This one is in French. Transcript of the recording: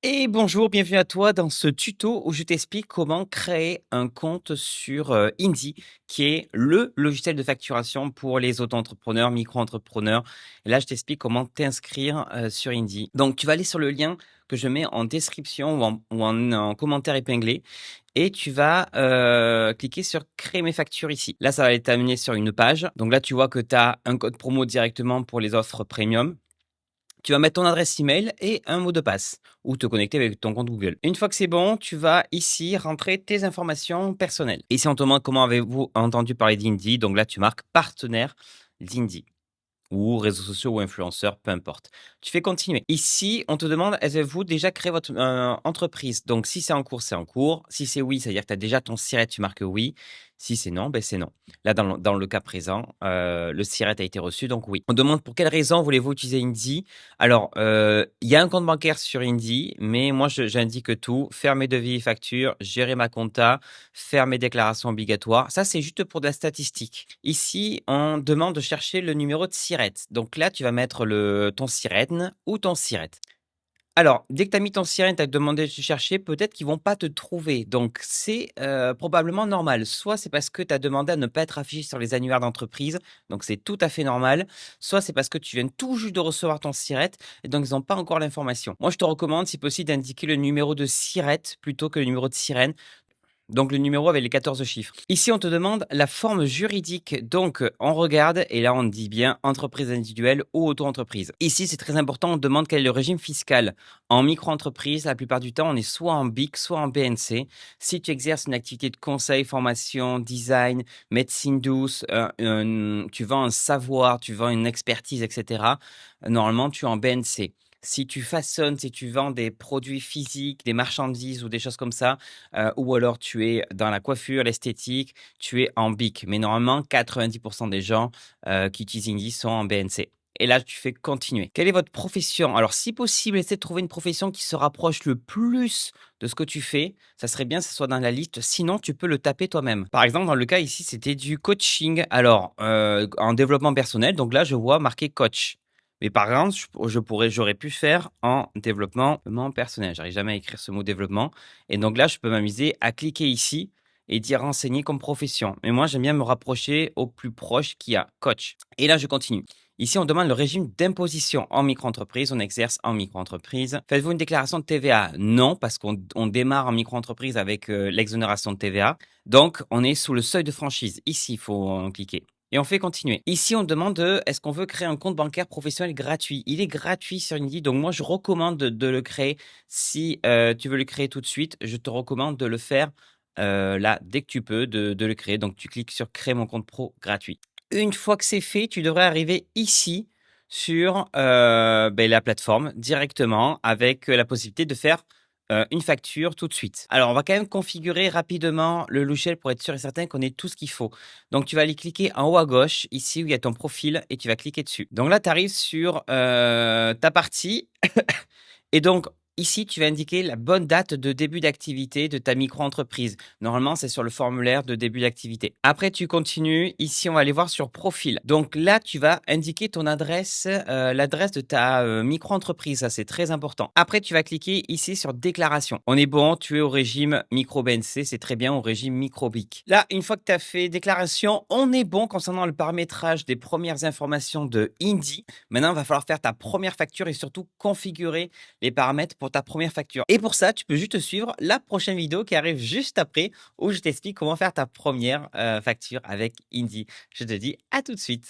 Et bonjour, bienvenue à toi dans ce tuto où je t'explique comment créer un compte sur Indy, qui est le logiciel de facturation pour les auto-entrepreneurs, micro-entrepreneurs. Et là, je t'explique comment t'inscrire sur Indy. Donc, tu vas aller sur le lien que je mets en description ou en commentaire épinglé et tu vas cliquer sur créer mes factures ici. Là, ça va t'amener sur une page. Donc là, tu vois que tu as un code promo directement pour les offres premium. Tu vas mettre ton adresse email et un mot de passe ou te connecter avec ton compte Google. Une fois que c'est bon, tu vas ici rentrer tes informations personnelles. Ici, on te demande comment avez-vous entendu parler d'Indy. Donc là, tu marques partenaire d'Indy ou réseaux sociaux ou influenceurs, peu importe. Tu fais continuer. Ici, on te demande, avez-vous déjà créé votre entreprise? Donc, si c'est en cours, c'est en cours. Si c'est oui, c'est-à-dire que tu as déjà ton SIRET, tu marques oui. Si c'est non, ben c'est non. Là, dans le cas présent, le SIRET a été reçu, donc oui. On demande pour quelle raison voulez-vous utiliser Indy. Alors, il y a un compte bancaire sur Indy, mais moi, j'indique tout. Faire mes devis et factures, gérer ma compta, faire mes déclarations obligatoires. Ça, c'est juste pour de la statistique. Ici, on demande de chercher le numéro de SIRET. Donc là, tu vas mettre ton SIREN ou ton SIRET. Alors, dès que tu as mis ton SIREN, tu as demandé de chercher, peut-être qu'ils vont pas te trouver. Donc, c'est probablement normal. Soit c'est parce que tu as demandé à ne pas être affiché sur les annuaires d'entreprise, donc c'est tout à fait normal. Soit c'est parce que tu viens tout juste de recevoir ton SIRET, et donc ils n'ont pas encore l'information. Moi, je te recommande, si possible, d'indiquer le numéro de SIRET plutôt que le numéro de SIREN. Donc le numéro avec les 14 chiffres. Ici, on te demande la forme juridique. Donc, on regarde et là, on dit bien entreprise individuelle ou auto-entreprise. Ici, c'est très important, on te demande quel est le régime fiscal. En micro-entreprise, la plupart du temps, on est soit en BIC, soit en BNC. Si tu exerces une activité de conseil, formation, design, médecine douce, tu vends un savoir, tu vends une expertise, etc., normalement, tu es en BNC. Si tu façonnes, si tu vends des produits physiques, des marchandises ou des choses comme ça, ou alors tu es dans la coiffure, l'esthétique, tu es en BIC. Mais normalement, 90 des gens qui utilisent Indy sont en BNC. Et là, tu fais continuer. Quelle est votre profession? Alors, si possible, essaie de trouver une profession qui se rapproche le plus de ce que tu fais. Ça serait bien que ce soit dans la liste. Sinon, tu peux le taper toi-même. Par exemple, dans le cas ici, c'était du coaching. Alors, en développement personnel, donc là, je vois marqué coach. Mais par exemple, j'aurais pu faire en développement personnel. J'arrive jamais à écrire ce mot développement. Et donc là, je peux m'amuser à cliquer ici et dire renseigner comme profession. Mais moi, j'aime bien me rapprocher au plus proche qui a coach. Et là, je continue. Ici, on demande le régime d'imposition en micro-entreprise. On exerce en micro-entreprise. Faites-vous une déclaration de TVA? Non, parce qu'on démarre en micro-entreprise avec l'exonération de TVA. Donc, on est sous le seuil de franchise. Ici, il faut cliquer. Et on fait continuer. Ici, on demande est-ce qu'on veut créer un compte bancaire professionnel gratuit? Il est gratuit sur Indeed, donc moi, je recommande de le créer. Si tu veux le créer tout de suite, je te recommande de le faire là, dès que tu peux, de le créer. Donc, tu cliques sur créer mon compte pro gratuit. Une fois que c'est fait, tu devrais arriver ici sur la plateforme directement avec la possibilité de faire une facture tout de suite. Alors, on va quand même configurer rapidement le logiciel pour être sûr et certain qu'on ait tout ce qu'il faut. Donc, tu vas aller cliquer en haut à gauche, ici où il y a ton profil, et tu vas cliquer dessus. Donc là, tu arrives sur ta partie. Et donc, ici, tu vas indiquer la bonne date de début d'activité de ta micro-entreprise. Normalement, c'est sur le formulaire de début d'activité. Après, tu continues. Ici, on va aller voir sur profil. Donc là, tu vas indiquer ton adresse, l'adresse de ta micro-entreprise. Ça, c'est très important. Après, tu vas cliquer ici sur déclaration. On est bon, tu es au régime micro-BNC. C'est très bien au régime micro-BIC. Là, une fois que tu as fait déclaration, on est bon concernant le paramétrage des premières informations de Indy. Maintenant, il va falloir faire ta première facture et surtout configurer les paramètres pour ta première facture. Et pour ça, tu peux juste suivre la prochaine vidéo qui arrive juste après où je t'explique comment faire ta première facture avec Indy. Je te dis à tout de suite.